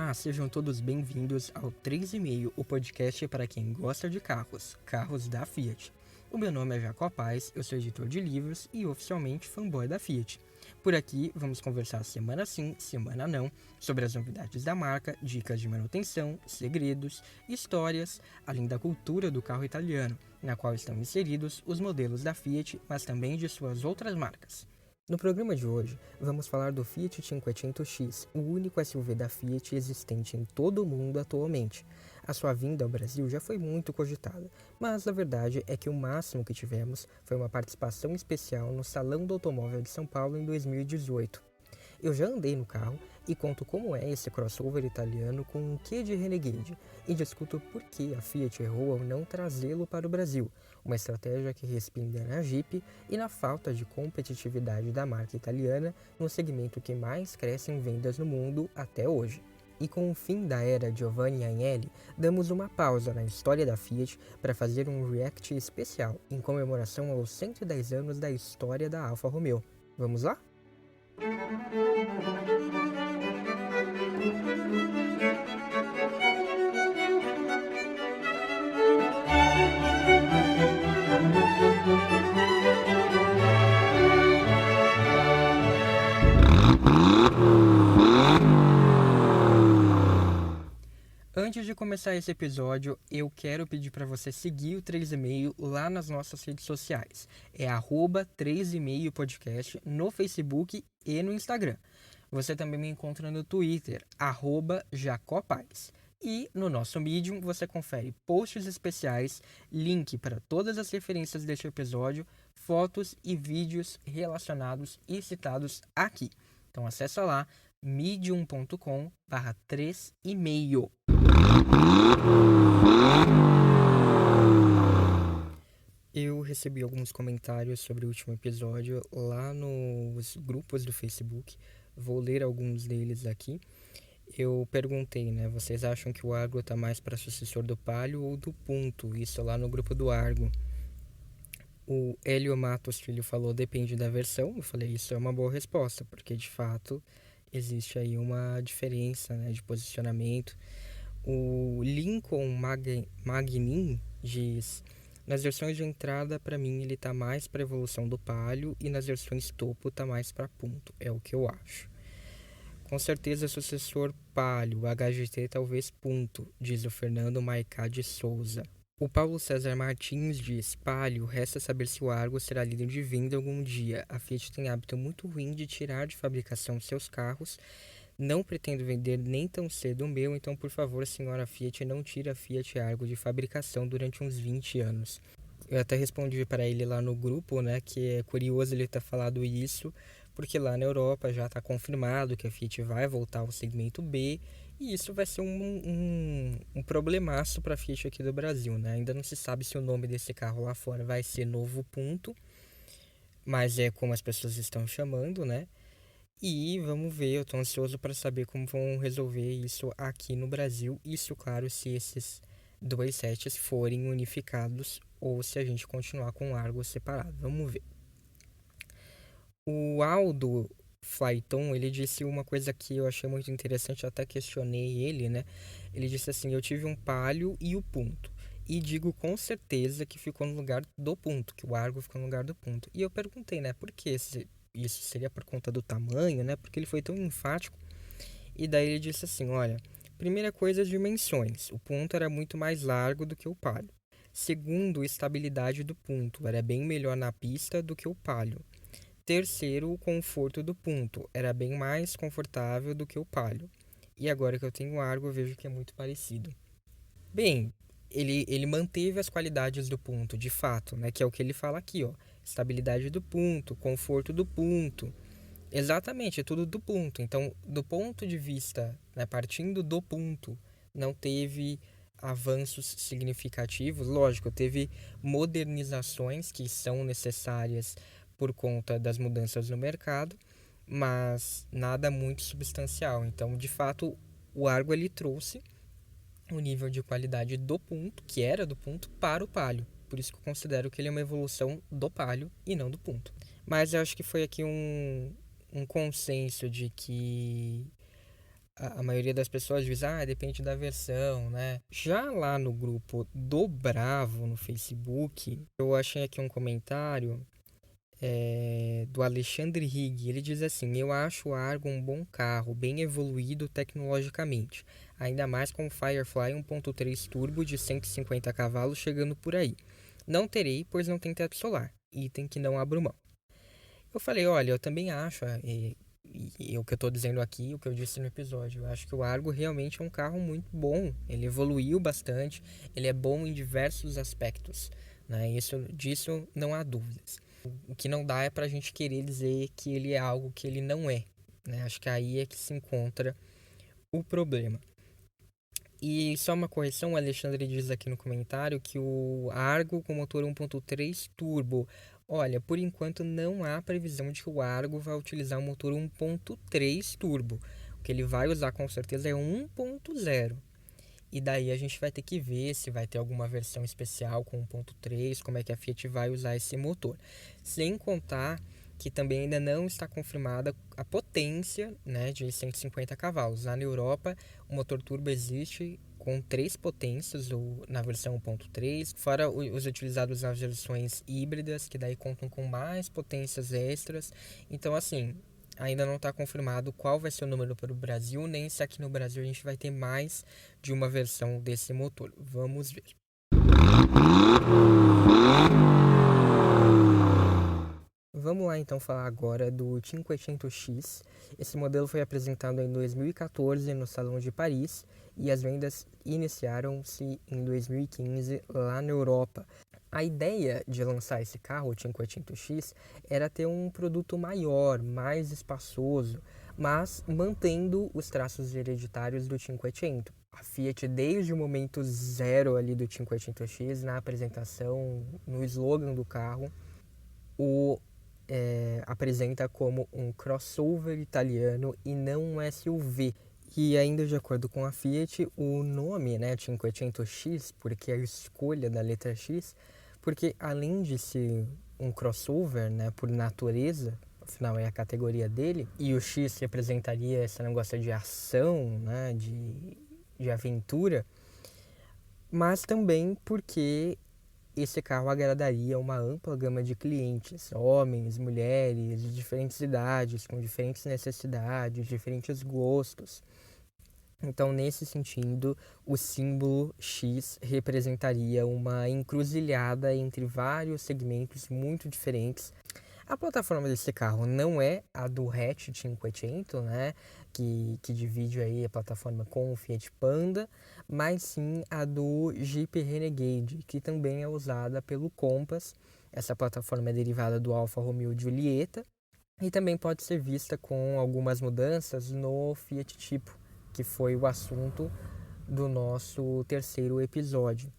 Olá, sejam todos bem-vindos ao 3,5, o podcast para quem gosta de carros da Fiat. O meu nome é Jacó Paz, eu sou editor de livros e oficialmente fanboy da Fiat. Por aqui vamos conversar semana sim, semana não, sobre as novidades da marca, dicas de manutenção, segredos, histórias, além da cultura do carro italiano, na qual estão inseridos os modelos da Fiat, mas também de suas outras marcas. No programa de hoje, vamos falar do Fiat Cinquecento-X, o único SUV da Fiat existente em todo o mundo atualmente. A sua vinda ao Brasil já foi muito cogitada, mas a verdade é que o máximo que tivemos foi uma participação especial no Salão do Automóvel de São Paulo em 2018. Eu já andei no carro e conto como é esse crossover italiano com um quê de Renegade e discuto por que a Fiat errou ao não trazê-lo para o Brasil, uma estratégia que respinga na Jeep e na falta de competitividade da marca italiana no segmento que mais cresce em vendas no mundo até hoje. E com o fim da era Giovanni Agnelli, damos uma pausa na história da Fiat para fazer um react especial em comemoração aos 110 anos da história da Alfa Romeo. Vamos lá? Antes de começar esse episódio, eu quero pedir para você seguir o 3,5 lá nas nossas redes sociais. É @3,5 podcast no Facebook e no Instagram. Você também me encontra no Twitter, @jacopaz. E no nosso Medium você confere posts especiais, link para todas as referências deste episódio, fotos e vídeos relacionados e citados aqui. Então acessa lá medium.com/3,5. Eu recebi alguns comentários sobre o último episódio lá nos grupos do Facebook. Vou ler alguns deles aqui. Eu perguntei, né? Vocês acham que o Argo tá mais para sucessor do Palio ou do Punto? Isso lá no grupo do Argo. O Hélio Matos Filho falou, depende da versão. Eu falei, isso é uma boa resposta, porque de fato existe aí uma diferença, né, de posicionamento. O Lincoln Magnin diz: nas versões de entrada, para mim, ele tá mais para evolução do Palio e nas versões topo tá mais para Punto. É o que eu acho. Com certeza, sucessor Palio, HGT talvez Punto, diz o Fernando Maicá de Souza. O Paulo César Martins diz: Palio, resta saber se o Argo será líder de venda algum dia. A Fiat tem hábito muito ruim de tirar de fabricação seus carros. Não pretendo vender nem tão cedo o meu, então por favor, senhora Fiat, não tire a Fiat Argo de fabricação durante uns 20 anos. Eu até respondi para ele lá no grupo, né, que é curioso ele ter falado isso, porque lá na Europa já está confirmado que a Fiat vai voltar ao segmento B, e isso vai ser um problemaço para a Fiat aqui do Brasil, né? Ainda não se sabe se o nome desse carro lá fora vai ser Novo Punto, mas é como as pessoas estão chamando, né? E vamos ver, eu estou ansioso para saber como vão resolver isso aqui no Brasil. Isso, claro, se esses dois sets forem unificados ou se a gente continuar com o Argo separado. Vamos ver. O Aldo Flyton, ele disse uma coisa que eu achei muito interessante, eu até questionei ele, né? Ele disse assim, eu tive um Palio e o Punto. E digo com certeza que ficou no lugar do Punto, que o Argo ficou no lugar do Punto. E eu perguntei, né, por que isso seria por conta do tamanho, né? Porque ele foi tão enfático. E daí ele disse assim, olha, primeira coisa, as dimensões. O Punto era muito mais largo do que o Palio. Segundo, estabilidade do Punto. Era bem melhor na pista do que o Palio. Terceiro, o conforto do Punto. Era bem mais confortável do que o Palio. E agora que eu tenho o Argo, eu vejo que é muito parecido. Bem, ele manteve as qualidades do Punto, de fato, né? Que é o que ele fala aqui, ó. Estabilidade do Punto, conforto do Punto. Exatamente, é tudo do Punto. Então, do ponto de vista, né, partindo do Punto, não teve avanços significativos. Lógico, teve modernizações que são necessárias por conta das mudanças no mercado, mas nada muito substancial. Então, de fato, o Argo ele trouxe o nível de qualidade do Punto, que era do Punto, para o Palio. Por isso que eu considero que ele é uma evolução do Palio e não do Punto. Mas eu acho que foi aqui um consenso de que a maioria das pessoas diz, depende da versão, né? Já lá no grupo do Bravo no Facebook, eu achei aqui um comentário do Alexandre Rigg. Ele diz assim: eu acho o Argo um bom carro, bem evoluído tecnologicamente, ainda mais com o Firefly 1.3 turbo de 150 cavalos chegando por aí. Não terei, pois não tem teto solar, item que não abro mão. Eu falei, olha, eu também acho, e o que eu estou dizendo aqui, o que eu disse no episódio, eu acho que o Argo realmente é um carro muito bom, ele evoluiu bastante, ele é bom em diversos aspectos, né? Disso não há dúvidas. O que não dá é pra gente querer dizer que ele é algo que ele não é, né? Acho que aí é que se encontra o problema. E só uma correção, o Alexandre diz aqui no comentário que o Argo com motor 1.3 turbo. Olha, por enquanto não há previsão de que o Argo vai utilizar um motor 1.3 turbo. O que ele vai usar com certeza é 1.0. E daí a gente vai ter que ver se vai ter alguma versão especial com 1.3, como é que a Fiat vai usar esse motor. Sem contar que também ainda não está confirmada a potência, né, de 150 cavalos. Lá na Europa, o motor turbo existe com 3 potências na versão 1.3, fora os utilizados nas versões híbridas, que daí contam com mais potências extras. Então, assim, ainda não está confirmado qual vai ser o número para o Brasil, nem se aqui no Brasil a gente vai ter mais de uma versão desse motor. Vamos ver. Vamos lá então falar agora do 500X. Esse modelo foi apresentado em 2014 no Salão de Paris e as vendas iniciaram-se em 2015 lá na Europa. A ideia de lançar esse carro, o 500X, era ter um produto maior, mais espaçoso, mas mantendo os traços hereditários do 500. A Fiat, desde o momento zero ali do 500X, na apresentação, no slogan do carro, apresenta como um crossover italiano e não um SUV. E ainda de acordo com a Fiat, o nome, né, 500X, porque a escolha da letra X, porque além de ser um crossover, né, por natureza, afinal é a categoria dele, e o X representaria esse negócio de ação, né, de aventura, mas também porque esse carro agradaria uma ampla gama de clientes, homens, mulheres, de diferentes idades, com diferentes necessidades, diferentes gostos. Então, nesse sentido, o símbolo X representaria uma encruzilhada entre vários segmentos muito diferentes. A plataforma desse carro não é a do hatch 500, né, que divide aí a plataforma com o Fiat Panda, mas sim a do Jeep Renegade, que também é usada pelo Compass. Essa plataforma é derivada do Alfa Romeo Giulietta e também pode ser vista com algumas mudanças no Fiat Tipo, que foi o assunto do nosso terceiro episódio.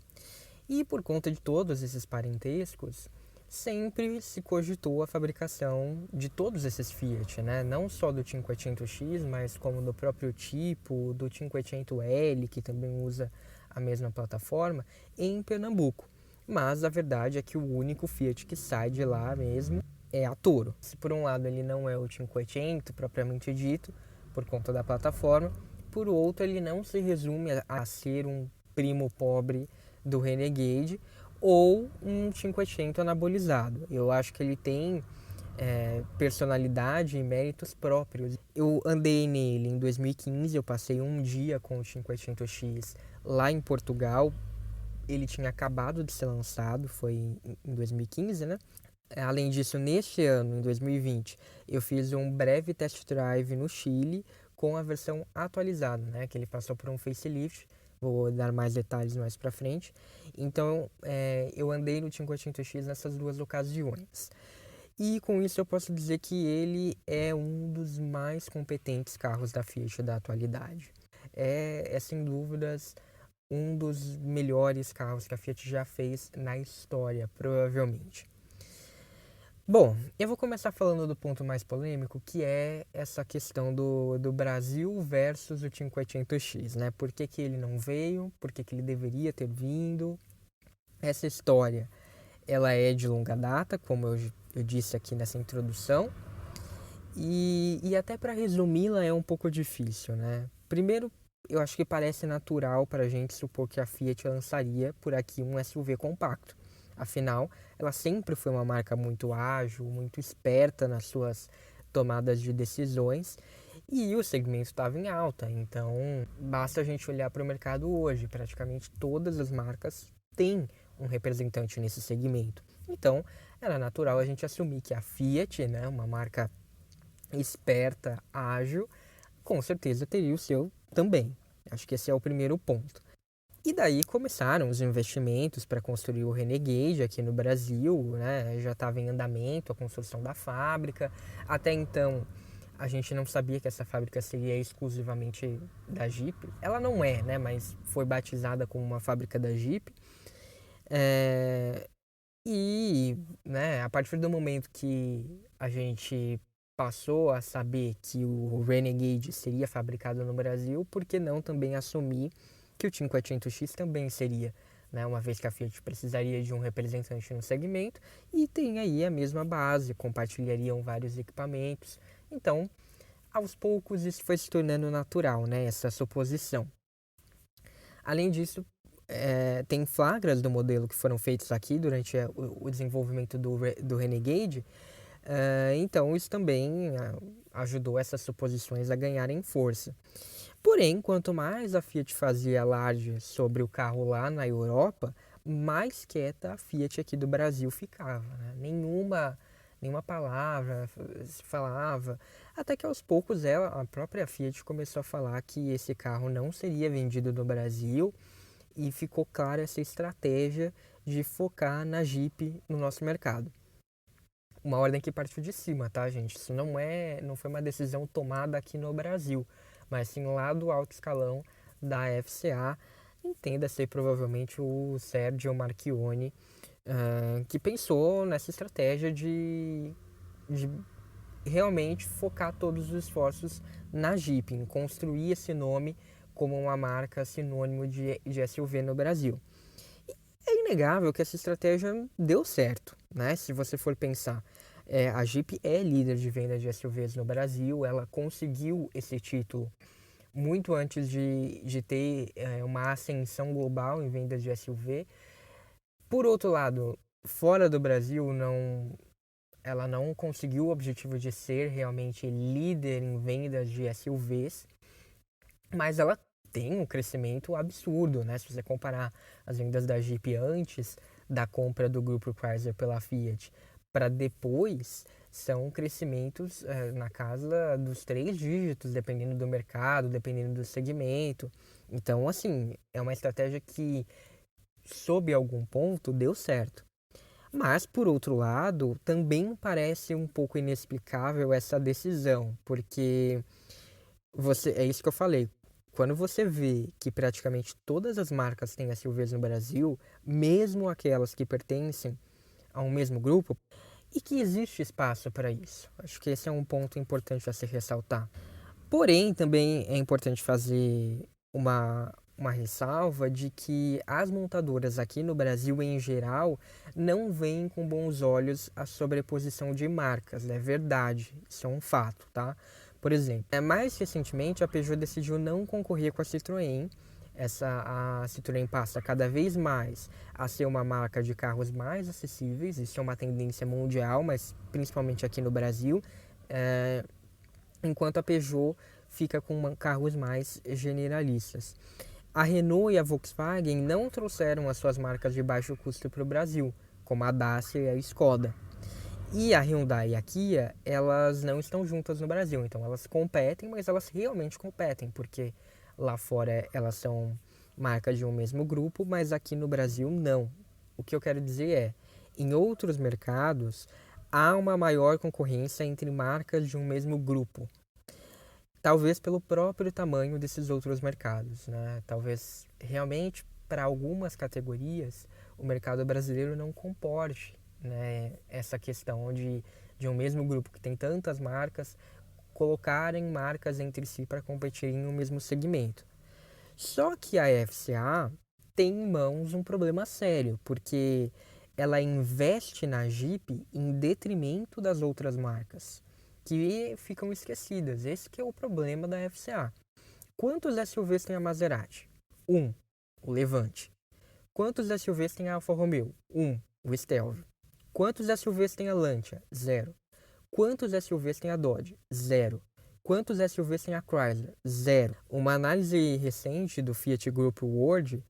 E por conta de todos esses parentescos, sempre se cogitou a fabricação de todos esses Fiat, né? Não só do 500X, mas como do próprio tipo, do 500L, que também usa a mesma plataforma, em Pernambuco. Mas a verdade é que o único Fiat que sai de lá mesmo é a Toro. Se por um lado ele não é o 500 propriamente dito, por conta da plataforma, por outro ele não se resume a ser um primo pobre do Renegade ou um 500 anabolizado. Eu acho que ele tem personalidade e méritos próprios. Eu andei nele em 2015, eu passei um dia com o 500X lá em Portugal. Ele tinha acabado de ser lançado, foi em 2015, né? Além disso, neste ano, em 2020, eu fiz um breve test drive no Chile com a versão atualizada, né? Que ele passou por um facelift. Vou dar mais detalhes mais pra frente. Então, eu andei no 500X nessas duas ocasiões. E com isso eu posso dizer que ele é um dos mais competentes carros da Fiat da atualidade. É sem dúvidas um dos melhores carros que a Fiat já fez na história, provavelmente. Bom, eu vou começar falando do ponto mais polêmico, que é essa questão do Brasil versus o 500X, né? Por que que ele não veio? Por que que ele deveria ter vindo? Essa história, ela é de longa data, como eu disse aqui nessa introdução. E até para resumi-la é um pouco difícil, né? Primeiro, eu acho que parece natural para a gente supor que a Fiat lançaria por aqui um SUV compacto. Afinal, ela sempre foi uma marca muito ágil, muito esperta nas suas tomadas de decisões e o segmento estava em alta. Então, basta a gente olhar para o mercado hoje. Praticamente todas as marcas têm um representante nesse segmento. Então, era natural a gente assumir que a Fiat, né, uma marca esperta, ágil, com certeza teria o seu também. Acho que esse é o primeiro ponto. E daí começaram os investimentos para construir o Renegade aqui no Brasil, né? Já estava em andamento a construção da fábrica. Até então a gente não sabia que essa fábrica seria exclusivamente da Jeep. Ela não é, né? Mas foi batizada como uma fábrica da Jeep. É, e, né, a partir do momento que a gente passou a saber que o Renegade seria fabricado no Brasil, por que não também assumir que o 500X também seria, né, uma vez que a Fiat precisaria de um representante no segmento e tem aí a mesma base, compartilhariam vários equipamentos. Então, aos poucos isso foi se tornando natural, né, essa suposição. Além disso, tem flagras do modelo que foram feitos aqui durante o desenvolvimento do Renegade, então isso também ajudou essas suposições a ganharem força. Porém, quanto mais a Fiat fazia alarde sobre o carro lá na Europa, mais quieta a Fiat aqui do Brasil ficava, né? Nenhuma palavra se falava, até que aos poucos a própria Fiat começou a falar que esse carro não seria vendido no Brasil e ficou clara essa estratégia de focar na Jeep no nosso mercado. Uma ordem que partiu de cima, tá, gente? Isso não foi uma decisão tomada aqui no Brasil, mas sim lá do alto escalão da FCA. Entenda-se provavelmente o Sergio Marchionne, que pensou nessa estratégia de realmente focar todos os esforços na Jeep, em construir esse nome como uma marca sinônimo de SUV no Brasil. É inegável que essa estratégia deu certo, né? Se você for pensar, a Jeep é líder de venda de SUVs no Brasil, ela conseguiu esse título muito antes de ter uma ascensão global em vendas de SUV. Por outro lado, fora do Brasil, ela não conseguiu o objetivo de ser realmente líder em vendas de SUVs, mas ela tem um crescimento absurdo, né? Se você comparar as vendas da Jeep antes da compra do grupo Chrysler pela Fiat para depois, são crescimentos na casa dos 3 dígitos, dependendo do mercado, dependendo do segmento. Então, assim, é uma estratégia que, sob algum ponto, deu certo. Mas, por outro lado, também parece um pouco inexplicável essa decisão, porque é isso que eu falei. Quando você vê que praticamente todas as marcas têm SUVs no Brasil, mesmo aquelas que pertencem a um mesmo grupo, e que existe espaço para isso. Acho que esse é um ponto importante a se ressaltar. Porém, também é importante fazer uma ressalva de que as montadoras aqui no Brasil, em geral, não veem com bons olhos a sobreposição de marcas. É verdade, isso é um fato, tá? Por exemplo, mais recentemente a Peugeot decidiu não concorrer com a Citroën. A Citroën passa cada vez mais a ser uma marca de carros mais acessíveis. Isso é uma tendência mundial, mas principalmente aqui no Brasil. Enquanto a Peugeot fica com carros mais generalistas. A Renault e a Volkswagen não trouxeram as suas marcas de baixo custo para o Brasil, como a Dacia e a Skoda. E a Hyundai e a Kia, elas não estão juntas no Brasil, então elas competem, mas elas realmente competem, porque lá fora elas são marcas de um mesmo grupo, mas aqui no Brasil não. O que eu quero dizer é, em outros mercados, há uma maior concorrência entre marcas de um mesmo grupo. Talvez pelo próprio tamanho desses outros mercados, né? Talvez realmente para algumas categorias o mercado brasileiro não comporte, né, essa questão de um mesmo grupo que tem tantas marcas colocarem marcas entre si para competir em um mesmo segmento. Só que a FCA tem em mãos um problema sério, porque ela investe na Jeep em detrimento das outras marcas, que ficam esquecidas. Esse que é o problema da FCA. Quantos SUVs tem a Maserati? 1. O Levante. Quantos SUVs tem a Alfa Romeo? 1. O Stelvio. Quantos SUVs tem a Lancia? 0. Quantos SUVs tem a Dodge? 0. Quantos SUVs tem a Chrysler? 0. Uma análise recente do Fiat Group World,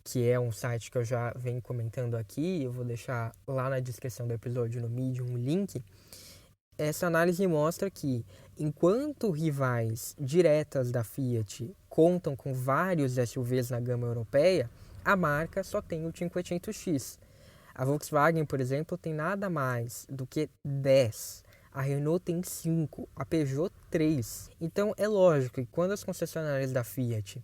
que é um site que eu já venho comentando aqui, eu vou deixar lá na descrição do episódio no Medium um link. Essa análise mostra que, enquanto rivais diretas da Fiat contam com vários SUVs na gama europeia, a marca só tem o 500X. A Volkswagen, por exemplo, tem nada mais do que 10. A Renault tem 5, a Peugeot 3. Então é lógico que quando as concessionárias da Fiat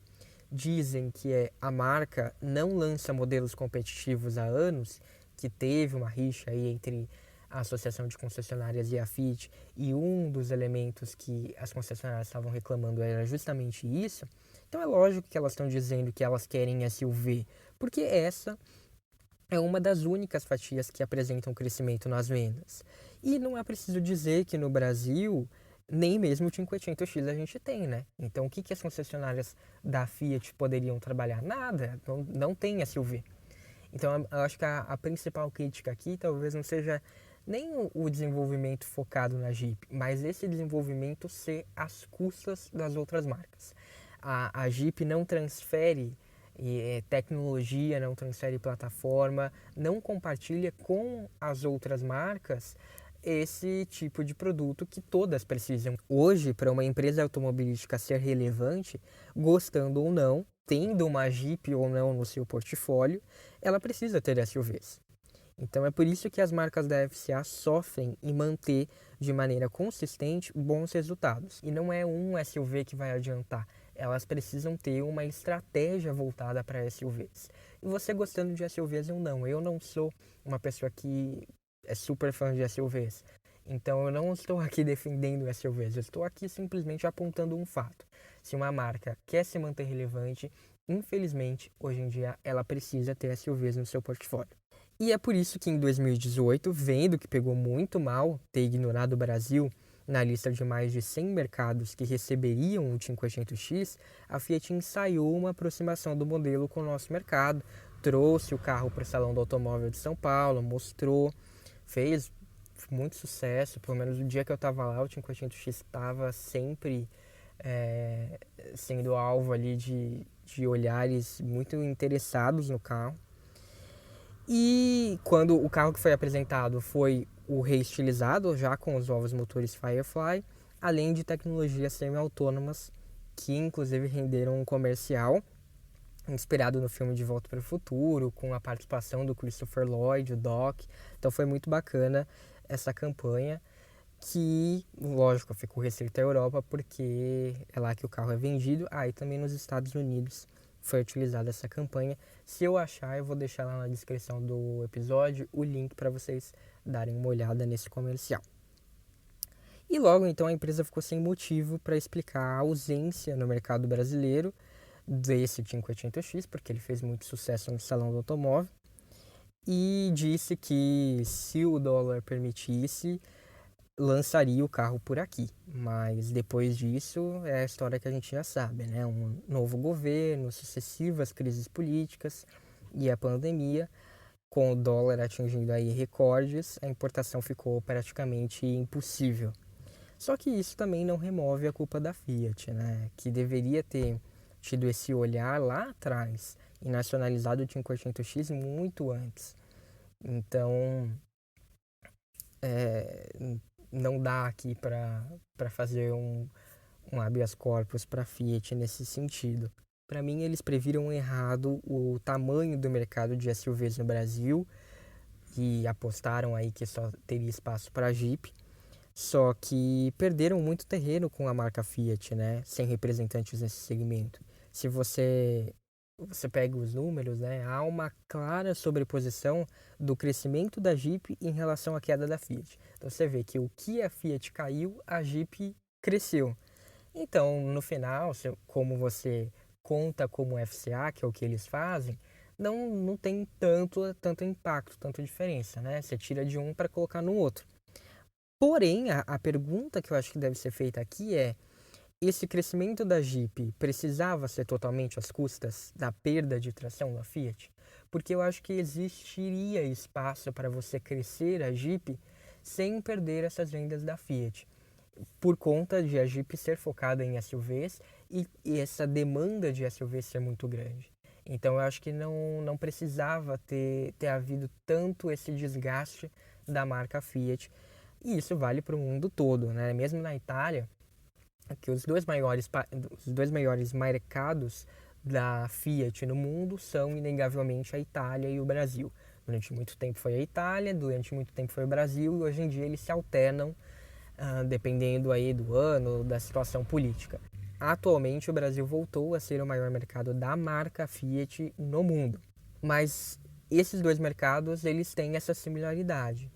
dizem que a marca não lança modelos competitivos há anos, que teve uma rixa aí entre a Associação de Concessionárias e a Fiat, e um dos elementos que as concessionárias estavam reclamando era justamente isso, então é lógico que elas estão dizendo que elas querem SUV, porque essa é uma das únicas fatias que apresentam crescimento nas vendas. E não é preciso dizer que no Brasil nem mesmo o 500X a gente tem, né? Então o que as concessionárias da Fiat poderiam trabalhar? Nada, não tem SUV. Então eu acho que a principal crítica aqui talvez não seja nem o desenvolvimento focado na Jeep, mas esse desenvolvimento ser às custas das outras marcas. A Jeep não transfere tecnologia, não transfere plataforma, não compartilha com as outras marcas esse tipo de produto que todas precisam. Hoje, para uma empresa automobilística ser relevante, gostando ou não, tendo uma Jeep ou não no seu portfólio, ela precisa ter SUVs. Então é por isso que as marcas da FCA sofrem em manter de maneira consistente bons resultados. E não é um SUV que vai adiantar, elas precisam ter uma estratégia voltada para SUVs. E você gostando de SUVs ou não, eu não sou uma pessoa que é super fã de SUVs. Então eu não estou aqui defendendo SUVs, eu estou aqui simplesmente apontando um fato. Se uma marca quer se manter relevante, infelizmente, hoje em dia, ela precisa ter SUVs no seu portfólio. E é por isso que em 2018, vendo que pegou muito mal ter ignorado o Brasil na lista de mais de 100 mercados que receberiam o 500X, a Fiat ensaiou uma aproximação do modelo com o nosso mercado, trouxe o carro para o Salão do Automóvel de São Paulo, mostrou, fez muito sucesso, pelo menos no dia que eu estava lá, o 500X estava sempre sendo alvo ali de olhares muito interessados no carro. E quando o carro que foi apresentado foi o reestilizado, já com os novos motores Firefly, além de tecnologias semi-autônomas, que inclusive renderam um comercial inspirado no filme De Volta para o Futuro, com a participação do Christopher Lloyd, o Doc. Então foi muito bacana essa campanha, que, lógico, ficou restrita à Europa, porque é lá que o carro é vendido, e também nos Estados Unidos foi utilizada essa campanha. Se eu achar, eu vou deixar lá na descrição do episódio o link para vocês darem uma olhada nesse comercial. E logo então a empresa ficou sem motivo para explicar a ausência no mercado brasileiro desse 500X, porque ele fez muito sucesso no salão do automóvel, e disse que se o dólar permitisse, lançaria o carro por aqui. Mas depois disso é a história que a gente já sabe, né? Um novo governo, sucessivas crises políticas e a pandemia, com o dólar atingindo aí recordes, a importação ficou praticamente impossível. Só que isso também não remove a culpa da Fiat, né? Que deveria ter tido esse olhar lá atrás e nacionalizado o 500X muito antes. Então, não dá aqui para fazer um habeas corpus para a Fiat nesse sentido. Para mim, eles previram errado o tamanho do mercado de SUVs no Brasil e apostaram aí que só teria espaço para Jeep, só que perderam muito terreno com a marca Fiat, né? Sem representantes nesse segmento. Se você pega os números, né, há uma clara sobreposição do crescimento da Jeep em relação à queda da Fiat. Então você vê que o que a Fiat caiu, a Jeep cresceu. Então, no final, como você conta como FCA, que é o que eles fazem, não tem tanto impacto, tanta diferença, né? Você tira de um para colocar no outro. Porém, a pergunta que eu acho que deve ser feita aqui é: esse crescimento da Jeep precisava ser totalmente às custas da perda de tração da Fiat? Porque eu acho que existiria espaço para você crescer a Jeep sem perder essas vendas da Fiat, por conta de a Jeep ser focada em SUVs e essa demanda de SUVs ser muito grande. Então eu acho que não precisava ter havido tanto esse desgaste da marca Fiat. E isso vale para o mundo todo, né? Mesmo na Itália, que os dois maiores mercados da Fiat no mundo são inegavelmente a Itália e o Brasil. Durante muito tempo foi a Itália, durante muito tempo foi o Brasil e hoje em dia eles se alternam, dependendo aí do ano, da situação política. Atualmente o Brasil voltou a ser o maior mercado da marca Fiat no mundo, mas esses dois mercados eles têm essa similaridade.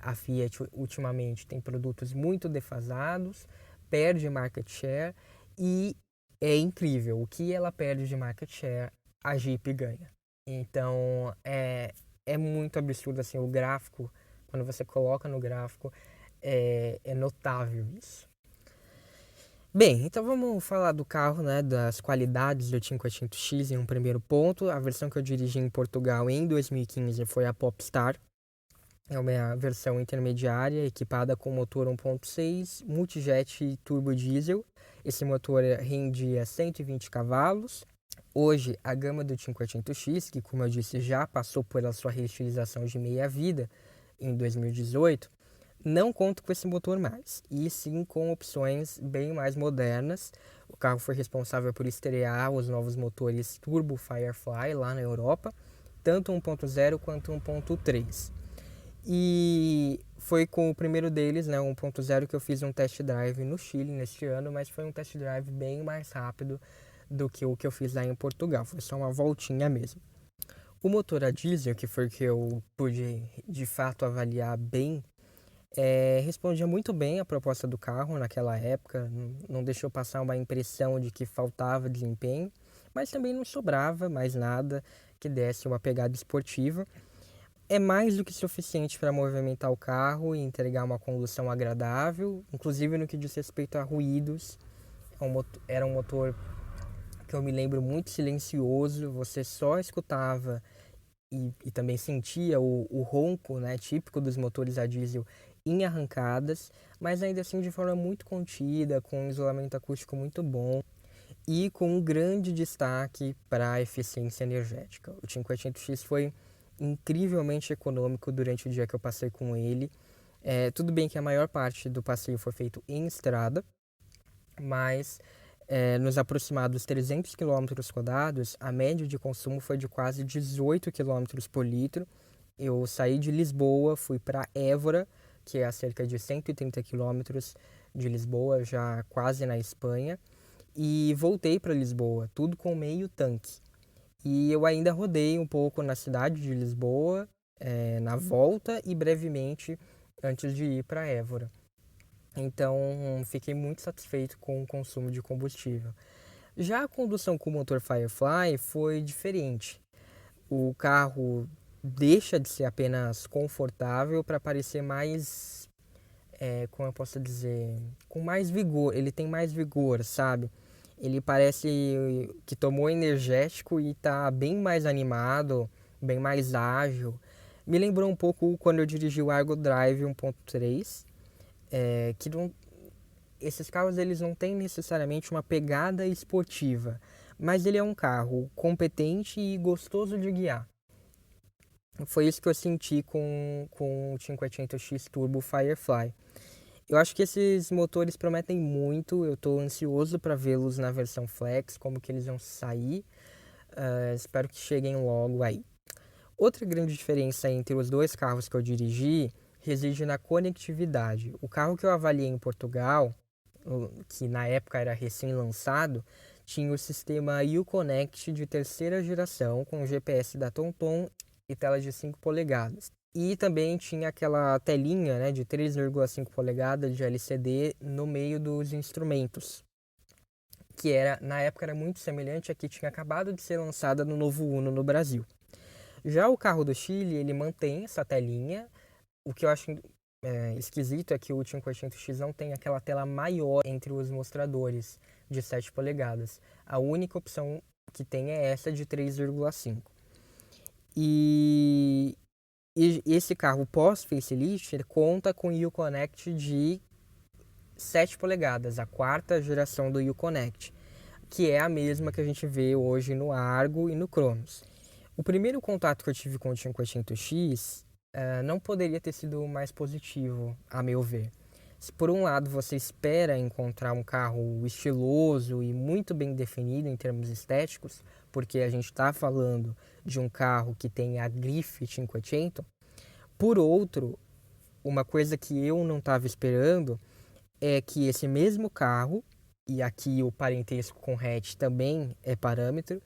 A Fiat ultimamente tem produtos muito defasados, perde market share e é incrível, o que ela perde de market share, a Jeep ganha. Então é muito absurdo assim, o gráfico, quando você coloca no gráfico, é notável isso. Bem, então vamos falar do carro, né, das qualidades do 500X em um primeiro ponto. A versão que eu dirigi em Portugal em 2015 foi a Popstar. É uma versão intermediária equipada com motor 1.6 multijet turbo diesel. Esse motor rendia 120 cavalos. Hoje, a gama do 500X, que como eu disse já passou pela sua reestilização de meia-vida em 2018, não conta com esse motor mais, e sim com opções bem mais modernas. O carro foi responsável por estrear os novos motores Turbo Firefly lá na Europa, tanto 1.0 quanto 1.3. E foi com o primeiro deles, né, 1.0, que eu fiz um test drive no Chile neste ano, mas foi um test drive bem mais rápido do que o que eu fiz lá em Portugal, foi só uma voltinha mesmo. O motor a diesel, que foi o que eu pude de fato avaliar bem, respondia muito bem à proposta do carro naquela época, não deixou passar uma impressão de que faltava desempenho, mas também não sobrava mais nada que desse uma pegada esportiva. É mais do que suficiente para movimentar o carro e entregar uma condução agradável, inclusive no que diz respeito a ruídos. Era um motor que eu me lembro muito silencioso, você só escutava e também sentia o ronco, né, típico dos motores a diesel em arrancadas, mas ainda assim de forma muito contida, com um isolamento acústico muito bom e com um grande destaque para a eficiência energética. O 500X foi incrivelmente econômico durante o dia que eu passei com ele. Tudo bem que a maior parte do passeio foi feito em estrada, mas nos aproximados 300 km rodados, a média de consumo foi de quase 18 km por litro. Eu saí de Lisboa, fui para Évora, que é a cerca de 130 km de Lisboa, já quase na Espanha, e voltei para Lisboa, tudo com meio tanque. E eu ainda rodei um pouco na cidade de Lisboa, na volta e brevemente antes de ir para Évora. Então, fiquei muito satisfeito com o consumo de combustível. Já a condução com o motor Firefly foi diferente. O carro deixa de ser apenas confortável para parecer mais, como eu posso dizer, com mais vigor. Ele tem mais vigor, sabe? Ele parece que tomou energético e está bem mais animado, bem mais ágil. Me lembrou um pouco quando eu dirigi o Argo Drive 1.3, que não, esses carros eles não têm necessariamente uma pegada esportiva, mas ele é um carro competente e gostoso de guiar. Foi isso que eu senti com o 500X Turbo Firefly. Eu acho que esses motores prometem muito, eu estou ansioso para vê-los na versão Flex, como que eles vão sair. Espero que cheguem logo aí. Outra grande diferença entre os dois carros que eu dirigi reside na conectividade. O carro que eu avaliei em Portugal, que na época era recém-lançado, tinha o sistema Uconnect de terceira geração com GPS da TomTom e tela de 5 polegadas. E também tinha aquela telinha, né, de 3,5 polegadas de LCD no meio dos instrumentos, que na época era muito semelhante a que tinha acabado de ser lançada no novo Uno no Brasil. Já o carro do Chile, ele mantém essa telinha, o que eu acho esquisito é que o 500X não tem aquela tela maior entre os mostradores de 7 polegadas. A única opção que tem é essa de 3,5. E esse carro pós-facelift conta com o Uconnect de 7 polegadas, a quarta geração do Uconnect, que é a mesma que a gente vê hoje no Argo e no Cronos. O primeiro contato que eu tive com o 500X não poderia ter sido mais positivo, a meu ver. Se por um lado você espera encontrar um carro estiloso e muito bem definido em termos estéticos, porque a gente está falando de um carro que tem a grife 500, por outro, uma coisa que eu não estava esperando é que esse mesmo carro, e aqui o parentesco com hatch também é parâmetro,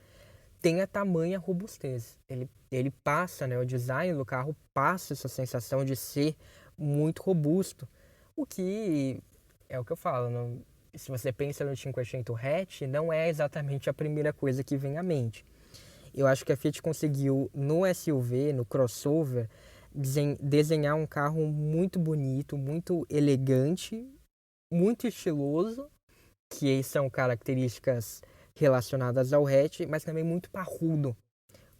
tenha tamanha robustez. Ele passa, né, o design do carro passa essa sensação de ser muito robusto. O que é o que eu falo, não, se você pensa no 500 hatch, não é exatamente a primeira coisa que vem à mente. Eu acho que a Fiat conseguiu no SUV, no crossover, desenhar um carro muito bonito, muito elegante, muito estiloso, que são características relacionadas ao hatch, mas também muito parrudo,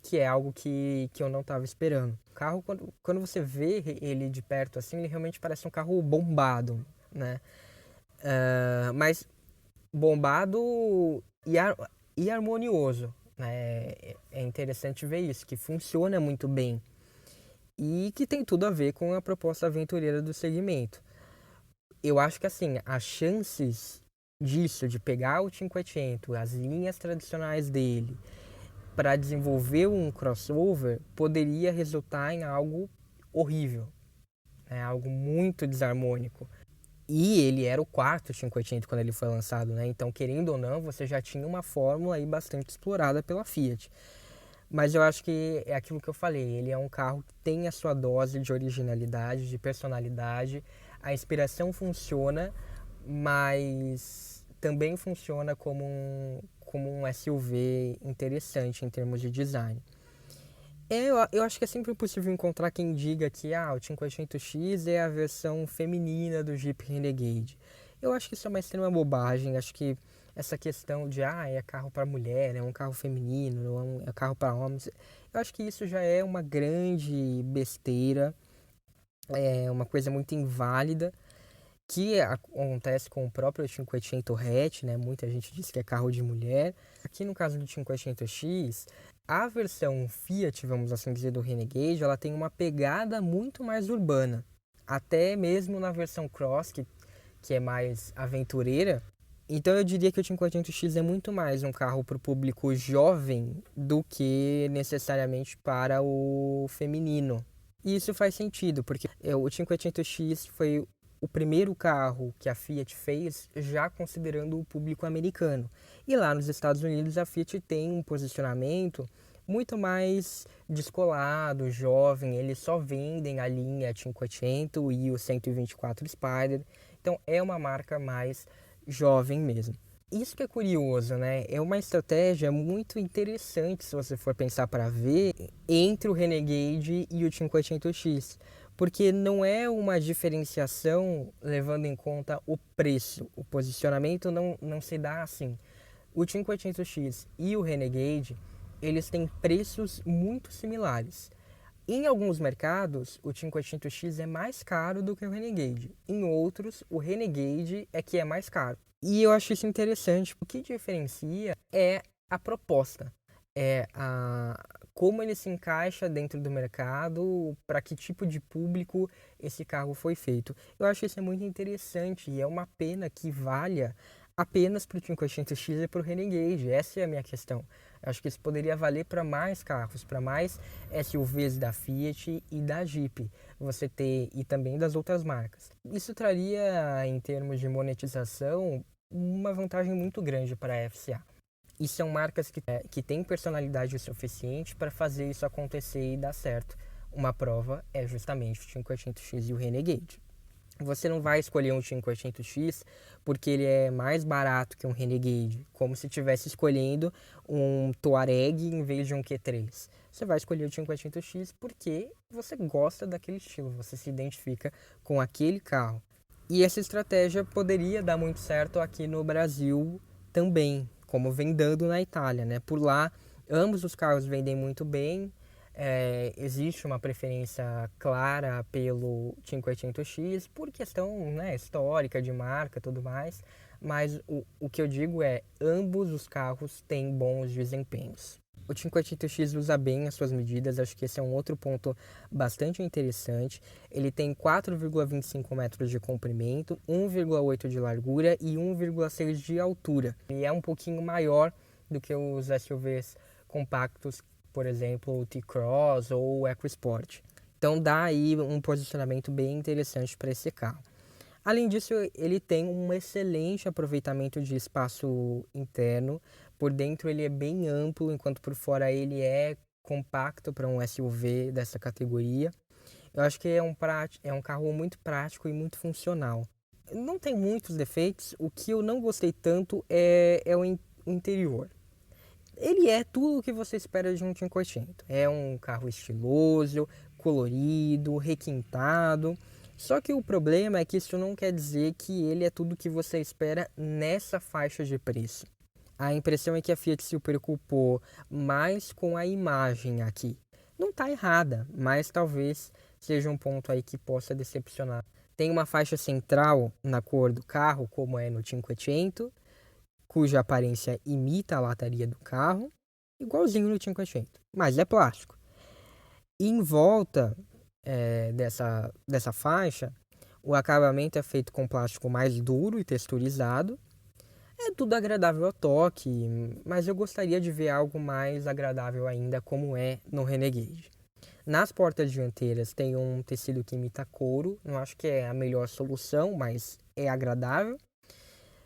que é algo que eu não estava esperando. O carro, quando você vê ele de perto assim, ele realmente parece um carro bombado, né? Mas bombado e harmonioso, né? É interessante ver isso, que funciona muito bem e que tem tudo a ver com a proposta aventureira do segmento. Eu acho que assim, as chances disso, de pegar o 500, as linhas tradicionais dele, para desenvolver um crossover, poderia resultar em algo horrível, né? Algo muito desarmônico. E ele era o quarto 500 quando ele foi lançado, né? Então, querendo ou não, você já tinha uma fórmula aí bastante explorada pela Fiat. Mas eu acho que é aquilo que eu falei, ele é um carro que tem a sua dose de originalidade, de personalidade. A inspiração funciona, mas também funciona como um SUV interessante em termos de design. Eu acho que é sempre possível encontrar quem diga que o 500X é a versão feminina do Jeep Renegade. Eu acho que isso é uma extrema bobagem. Acho que essa questão de é carro para mulher, é um carro feminino, não é um carro para homens. Eu acho que isso já é uma grande besteira, é uma coisa muito inválida que acontece com o próprio 500 hatch, né? Muita gente diz que é carro de mulher. Aqui no caso do 500X, a versão Fiat, vamos assim dizer, do Renegade, ela tem uma pegada muito mais urbana. Até mesmo na versão Cross, que é mais aventureira. Então eu diria que o 500X é muito mais um carro para o público jovem do que necessariamente para o feminino. E isso faz sentido, porque o 500X foi o primeiro carro que a Fiat fez já considerando o público americano. E lá nos Estados Unidos a Fiat tem um posicionamento muito mais descolado, jovem. Eles só vendem a linha 500 e o 124 Spider. Então é uma marca mais jovem mesmo. Isso que é curioso, né? É uma estratégia muito interessante se você for pensar para ver entre o Renegade e o 500X. Porque não é uma diferenciação levando em conta o preço. O posicionamento não se dá assim. O 500X e o Renegade, eles têm preços muito similares. Em alguns mercados, o 500X é mais caro do que o Renegade. Em outros, o Renegade é que é mais caro. E eu acho isso interessante. O que diferencia é a proposta. Como ele se encaixa dentro do mercado, para que tipo de público esse carro foi feito. Eu acho isso muito interessante e é uma pena que valha apenas para o 500X e para o Renegade. Essa é a minha questão. Eu acho que isso poderia valer para mais carros, para mais SUVs da Fiat e da Jeep, você ter, e também das outras marcas. Isso traria, em termos de monetização, uma vantagem muito grande para a FCA. E são marcas que têm personalidade o suficiente para fazer isso acontecer e dar certo. Uma prova é justamente o 500X e o Renegade. Você não vai escolher um 500X porque ele é mais barato que um Renegade, como se estivesse escolhendo um Touareg em vez de um Q3. Você vai escolher o 500X porque você gosta daquele estilo, você se identifica com aquele carro. E essa estratégia poderia dar muito certo aqui no Brasil também, como vem dando na Itália, né? Por lá, ambos os carros vendem muito bem. Existe uma preferência clara pelo 500X por questão, né, histórica de marca e tudo mais, mas o que eu digo é ambos os carros têm bons desempenhos. O 500X usa bem as suas medidas, acho que esse é um outro ponto bastante interessante. Ele tem 4,25 metros de comprimento, 1,8 de largura e 1,6 de altura. Ele é um pouquinho maior do que os SUVs compactos, por exemplo, o T-Cross ou o EcoSport. Então dá aí um posicionamento bem interessante para esse carro. Além disso, ele tem um excelente aproveitamento de espaço interno. Por dentro ele é bem amplo, enquanto por fora ele é compacto para um SUV dessa categoria. Eu acho que é um carro muito prático e muito funcional. Não tem muitos defeitos, o que eu não gostei tanto é o interior. Ele é tudo o que você espera de um 500. É um carro estiloso, colorido, requintado. Só que o problema é que isso não quer dizer que ele é tudo o que você espera nessa faixa de preço. A impressão é que a Fiat se preocupou mais com a imagem aqui. Não está errada, mas talvez seja um ponto aí que possa decepcionar. Tem uma faixa central na cor do carro, como é no 500, cuja aparência imita a lataria do carro, igualzinho no 500, mas é plástico. E em volta dessa faixa, o acabamento é feito com plástico mais duro e texturizado. É tudo agradável ao toque, mas eu gostaria de ver algo mais agradável ainda, como é no Renegade. Nas portas dianteiras tem um tecido que imita couro, não acho que é a melhor solução, mas é agradável.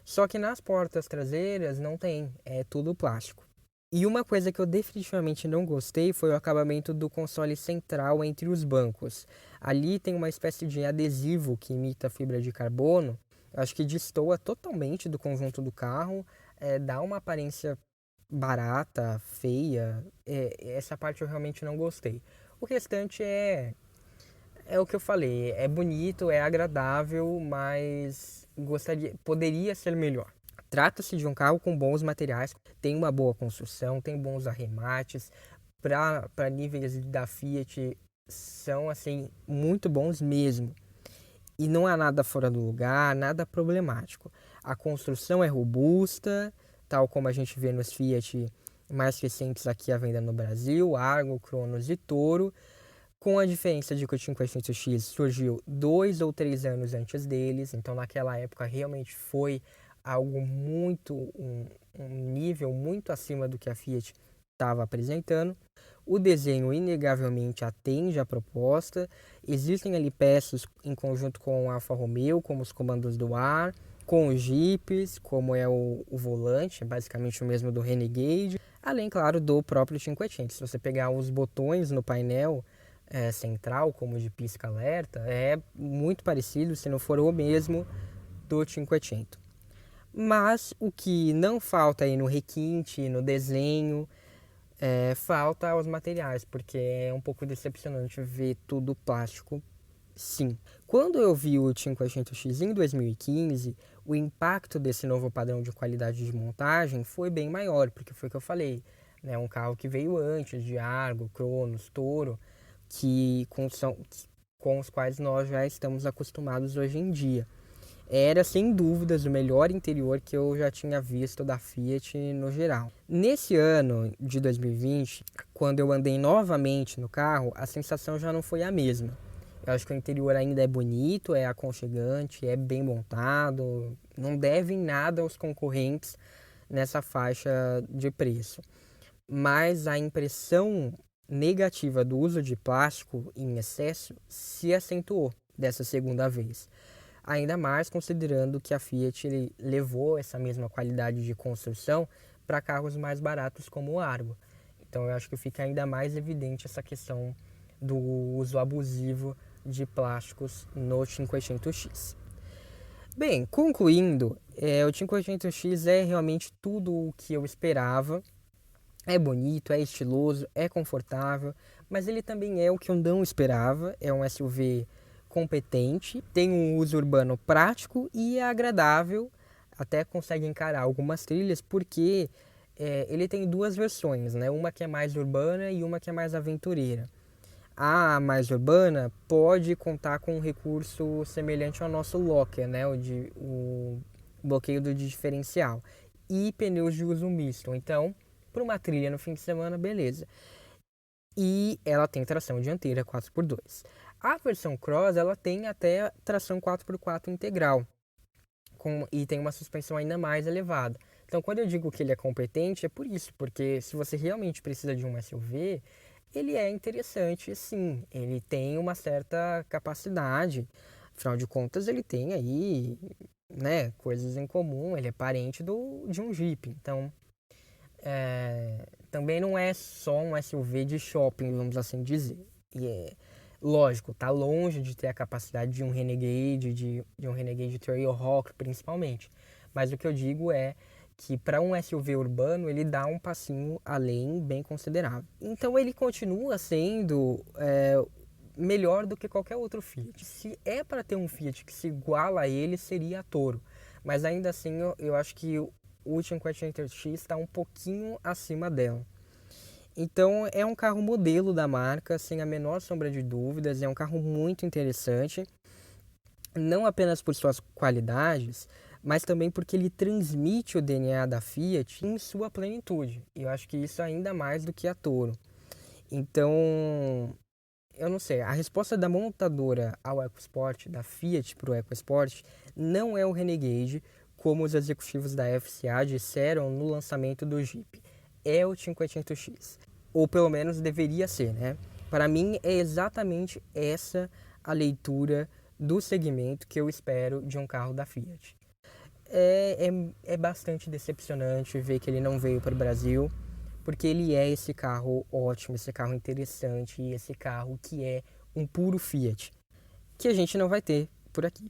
Só que nas portas traseiras não tem, é tudo plástico. E uma coisa que eu definitivamente não gostei foi o acabamento do console central entre os bancos. Ali tem uma espécie de adesivo que imita fibra de carbono. Eu acho que destoa totalmente do conjunto do carro, dá uma aparência barata, feia. Essa parte eu realmente não gostei. O restante é o que eu falei, é bonito, é agradável, mas poderia ser melhor. Trata-se de um carro com bons materiais, tem uma boa construção, tem bons arremates, para níveis da Fiat são assim muito bons mesmo. E não há nada fora do lugar, nada problemático. A construção é robusta, tal como a gente vê nos Fiat mais recentes aqui à venda no Brasil, Argo, Cronos e Toro, com a diferença de que o 500X surgiu 2 ou 3 anos antes deles, então naquela época realmente foi algo um nível muito acima do que a Fiat estava apresentando. O desenho inegavelmente atende à proposta. Existem ali peças em conjunto com a Alfa Romeo, como os comandos do ar, com os jipes, como é o volante, basicamente o mesmo do Renegade, além, claro, do próprio 500. Se você pegar os botões no painel central, como de pisca-alerta, é muito parecido, se não for o mesmo, do 500. Mas o que não falta aí no requinte, no desenho, falta os materiais, porque é um pouco decepcionante ver tudo plástico, sim. Quando eu vi o 500X em 2015, o impacto desse novo padrão de qualidade de montagem foi bem maior, porque foi o que eu falei, né? Um carro que veio antes de Argo, Cronos, Toro, com os quais nós já estamos acostumados hoje em dia. Era sem dúvidas o melhor interior que eu já tinha visto da Fiat no geral. Nesse ano de 2020, quando eu andei novamente no carro, a sensação já não foi a mesma. Eu acho que o interior ainda é bonito, é aconchegante, é bem montado, não deve nada aos concorrentes nessa faixa de preço. Mas a impressão negativa do uso de plástico em excesso se acentuou dessa segunda vez. Ainda mais considerando que a Fiat levou essa mesma qualidade de construção para carros mais baratos como o Argo. Então eu acho que fica ainda mais evidente essa questão do uso abusivo de plásticos no 500X. Bem, concluindo, o 500X é realmente tudo o que eu esperava. É bonito, é estiloso, é confortável, mas ele também é o que eu não esperava. É um SUV competente, tem um uso urbano prático e é agradável, até consegue encarar algumas trilhas, porque ele tem duas versões, né? Uma que é mais urbana e uma que é mais aventureira. A mais urbana pode contar com um recurso semelhante ao nosso locker, né? O bloqueio do diferencial, e pneus de uso misto. Então, para uma trilha no fim de semana, beleza. E ela tem tração dianteira 4x2. A versão Cross, ela tem até tração 4x4 integral, e tem uma suspensão ainda mais elevada. Então, quando eu digo que ele é competente, é por isso, porque se você realmente precisa de um SUV, ele é interessante, sim. Ele tem uma certa capacidade, afinal de contas, ele tem aí, né, coisas em comum, ele é parente de um Jeep. Então, também não é só um SUV de shopping, vamos assim dizer. E lógico, tá longe de ter a capacidade de um Renegade, de um Renegade Trailhawk principalmente. Mas o que eu digo é que para um SUV urbano ele dá um passinho além bem considerável. Então ele continua sendo melhor do que qualquer outro Fiat. Se é para ter um Fiat que se iguala a ele, seria a Toro. Mas ainda assim eu acho que o 500X está um pouquinho acima dela. Então é um carro modelo da marca, sem a menor sombra de dúvidas, é um carro muito interessante, não apenas por suas qualidades, mas também porque ele transmite o DNA da Fiat em sua plenitude. E eu acho que isso é ainda mais do que a Toro. Então, eu não sei, a resposta da montadora ao EcoSport, da Fiat para o EcoSport, não é o Renegade, como os executivos da FCA disseram no lançamento do Jeep. É o 500X. Ou pelo menos deveria ser, né? Para mim é exatamente essa a leitura do segmento que eu espero de um carro da Fiat. É bastante decepcionante ver que ele não veio para o Brasil, porque ele é esse carro ótimo, esse carro interessante e esse carro que é um puro Fiat, que a gente não vai ter por aqui.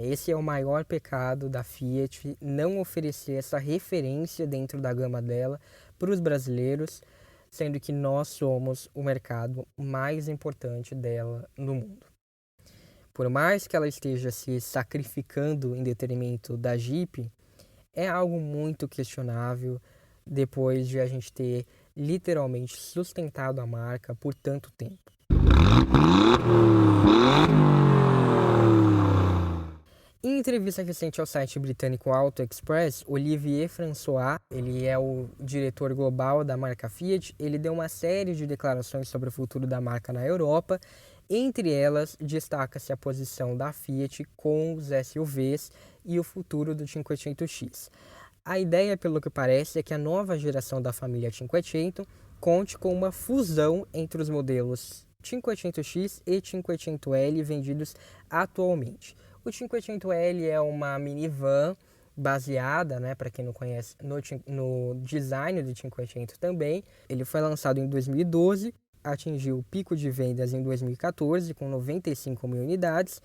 Esse é o maior pecado da Fiat, não oferecer essa referência dentro da gama dela para os brasileiros, sendo que nós somos o mercado mais importante dela no mundo. Por mais que ela esteja se sacrificando em detrimento da Jeep, é algo muito questionável depois de a gente ter literalmente sustentado a marca por tanto tempo. Em entrevista recente ao site britânico Auto Express, Olivier François, ele é o diretor global da marca Fiat, ele deu uma série de declarações sobre o futuro da marca na Europa. Entre elas, destaca-se a posição da Fiat com os SUVs e o futuro do 500X. A ideia, pelo que parece, é que a nova geração da família 500 conte com uma fusão entre os modelos 500X e 500L vendidos atualmente. O 500L é uma minivan baseada, né, para quem não conhece, no design do 500 também. Ele foi lançado em 2012, atingiu o pico de vendas em 2014 com 95 mil unidades.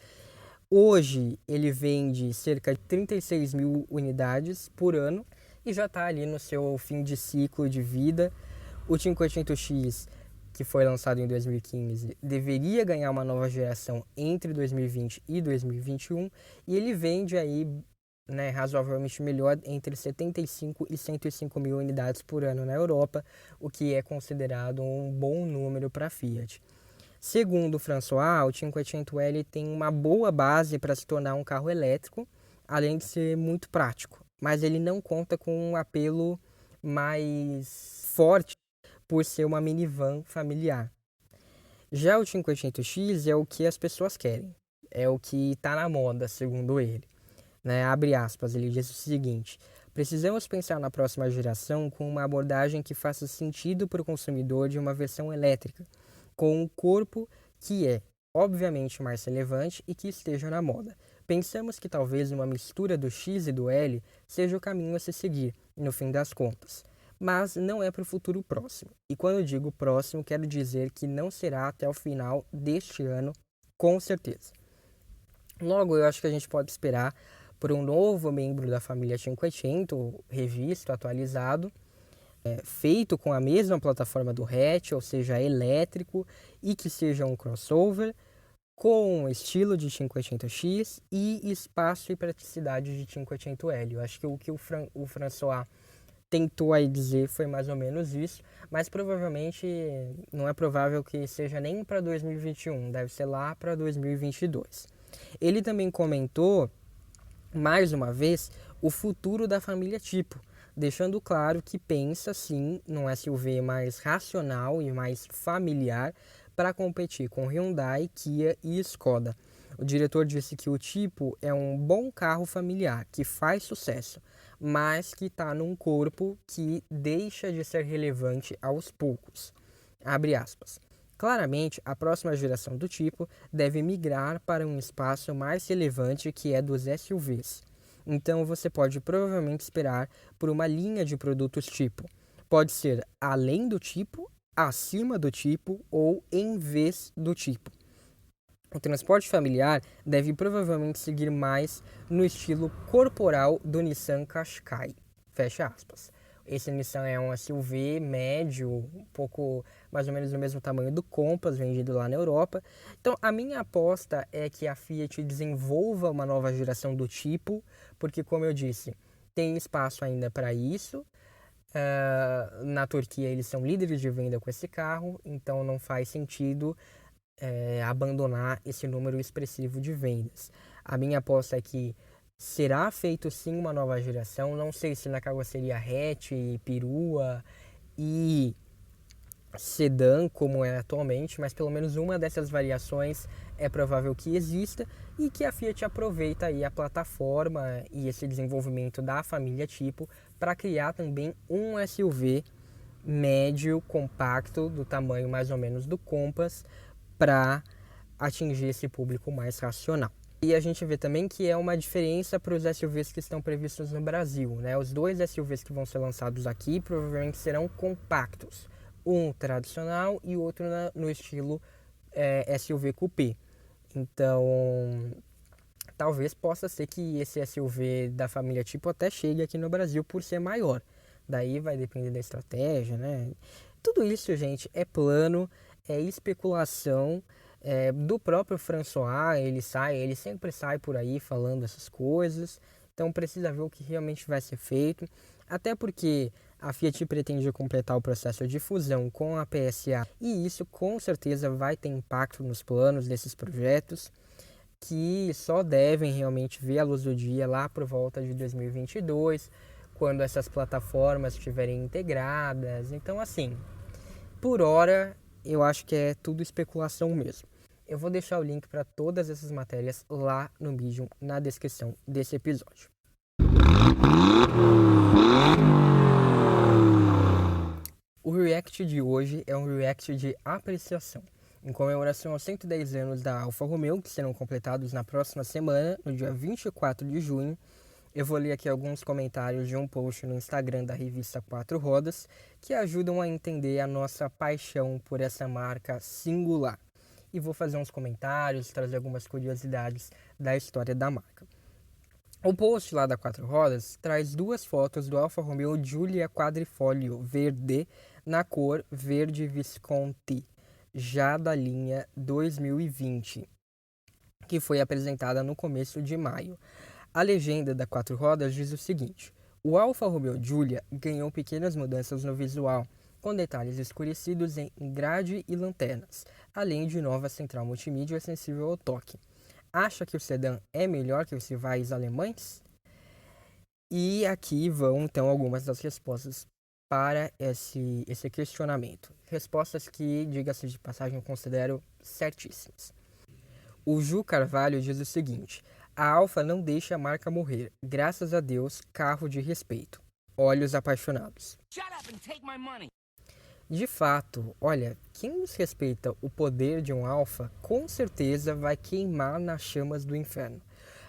Hoje ele vende cerca de 36 mil unidades por ano e já está ali no seu fim de ciclo de vida. O 500X, que foi lançado em 2015, deveria ganhar uma nova geração entre 2020 e 2021 e ele vende aí, né, razoavelmente melhor entre 75 e 105 mil unidades por ano na Europa, o que é considerado um bom número para a Fiat. Segundo o François, o 500L tem uma boa base para se tornar um carro elétrico, além de ser muito prático, mas ele não conta com um apelo mais forte por ser uma minivan familiar. Já o 500X é o que as pessoas querem, é o que está na moda, segundo ele. Né? Abre aspas, ele diz o seguinte: precisamos pensar na próxima geração com uma abordagem que faça sentido para o consumidor de uma versão elétrica, com um corpo que é, obviamente, mais relevante e que esteja na moda. Pensamos que talvez uma mistura do X e do L seja o caminho a se seguir, no fim das contas. Mas não é para o futuro próximo. E quando eu digo próximo, quero dizer que não será até o final deste ano com certeza. Logo, eu acho que a gente pode esperar por um novo membro da família Cinquecento, revisto, atualizado, feito com a mesma plataforma do hatch, ou seja, elétrico, e que seja um crossover, com estilo de 500X e espaço e praticidade de 500L. Eu acho que o que o François tentou aí dizer foi mais ou menos isso, mas provavelmente não é provável que seja nem para 2021, deve ser lá para 2022. Ele também comentou, mais uma vez, o futuro da família tipo, deixando claro que pensa sim num SUV mais racional e mais familiar para competir com Hyundai, Kia e Skoda. O diretor disse que o tipo é um bom carro familiar que faz sucesso, mas que está num corpo que deixa de ser relevante aos poucos. Abre aspas. Claramente, a próxima geração do tipo deve migrar para um espaço mais relevante que é dos SUVs. Então você pode provavelmente esperar por uma linha de produtos tipo. Pode ser além do tipo, acima do tipo ou em vez do tipo. O transporte familiar deve provavelmente seguir mais no estilo corporal do Nissan Qashqai. Fecha aspas. Esse Nissan é um SUV médio, um pouco mais ou menos do mesmo tamanho do Compass, vendido lá na Europa. Então, a minha aposta é que a Fiat desenvolva uma nova geração do tipo, porque, como eu disse, tem espaço ainda para isso. Na Turquia, eles são líderes de venda com esse carro, então não faz sentido abandonar esse número expressivo de vendas. A minha aposta é que será feito sim uma nova geração, não sei se na carroceria hatch, perua e sedã como é atualmente, mas pelo menos uma dessas variações é provável que exista e que a Fiat aproveita aí a plataforma e esse desenvolvimento da família tipo para criar também um SUV médio, compacto, do tamanho mais ou menos do Compass, para atingir esse público mais racional. E a gente vê também que é uma diferença para os SUVs que estão previstos no Brasil, né? Os dois SUVs que vão ser lançados aqui provavelmente serão compactos, um tradicional e outro no estilo SUV coupé. Então, talvez possa ser que esse SUV da família tipo até chegue aqui no Brasil por ser maior. Daí vai depender da estratégia, né? Tudo isso, gente, é plano, é especulação do próprio François. Ele sempre sai por aí falando essas coisas. Então precisa ver o que realmente vai ser feito. Até porque a Fiat pretende completar o processo de fusão com a PSA e isso com certeza vai ter impacto nos planos desses projetos, que só devem realmente ver a luz do dia lá por volta de 2022, quando essas plataformas estiverem integradas. Então, assim, por hora, eu acho que é tudo especulação mesmo. Eu vou deixar o link para todas essas matérias lá no Medium, na descrição desse episódio. O react de hoje é um react de apreciação, em comemoração aos 110 anos da Alfa Romeo, que serão completados na próxima semana, no dia 24 de junho. Eu vou ler aqui alguns comentários de um post no Instagram da revista Quatro Rodas, que ajudam a entender a nossa paixão por essa marca singular. E vou fazer uns comentários, trazer algumas curiosidades da história da marca. O post lá da Quatro Rodas traz duas fotos do Alfa Romeo Giulia Quadrifoglio verde na cor verde Visconti, já da linha 2020, que foi apresentada no começo de maio. A legenda da Quatro Rodas diz o seguinte: o Alfa Romeo Giulia ganhou pequenas mudanças no visual, com detalhes escurecidos em grade e lanternas, além de nova central multimídia sensível ao toque. Acha que o sedã é melhor que os rivais alemães? E aqui vão então algumas das respostas para esse questionamento. Respostas que, diga-se de passagem, eu considero certíssimas. O Ju Carvalho diz o seguinte: a Alfa não deixa a marca morrer. Graças a Deus, carro de respeito. Olhos apaixonados. De fato, olha, quem desrespeita o poder de um Alfa, com certeza vai queimar nas chamas do inferno.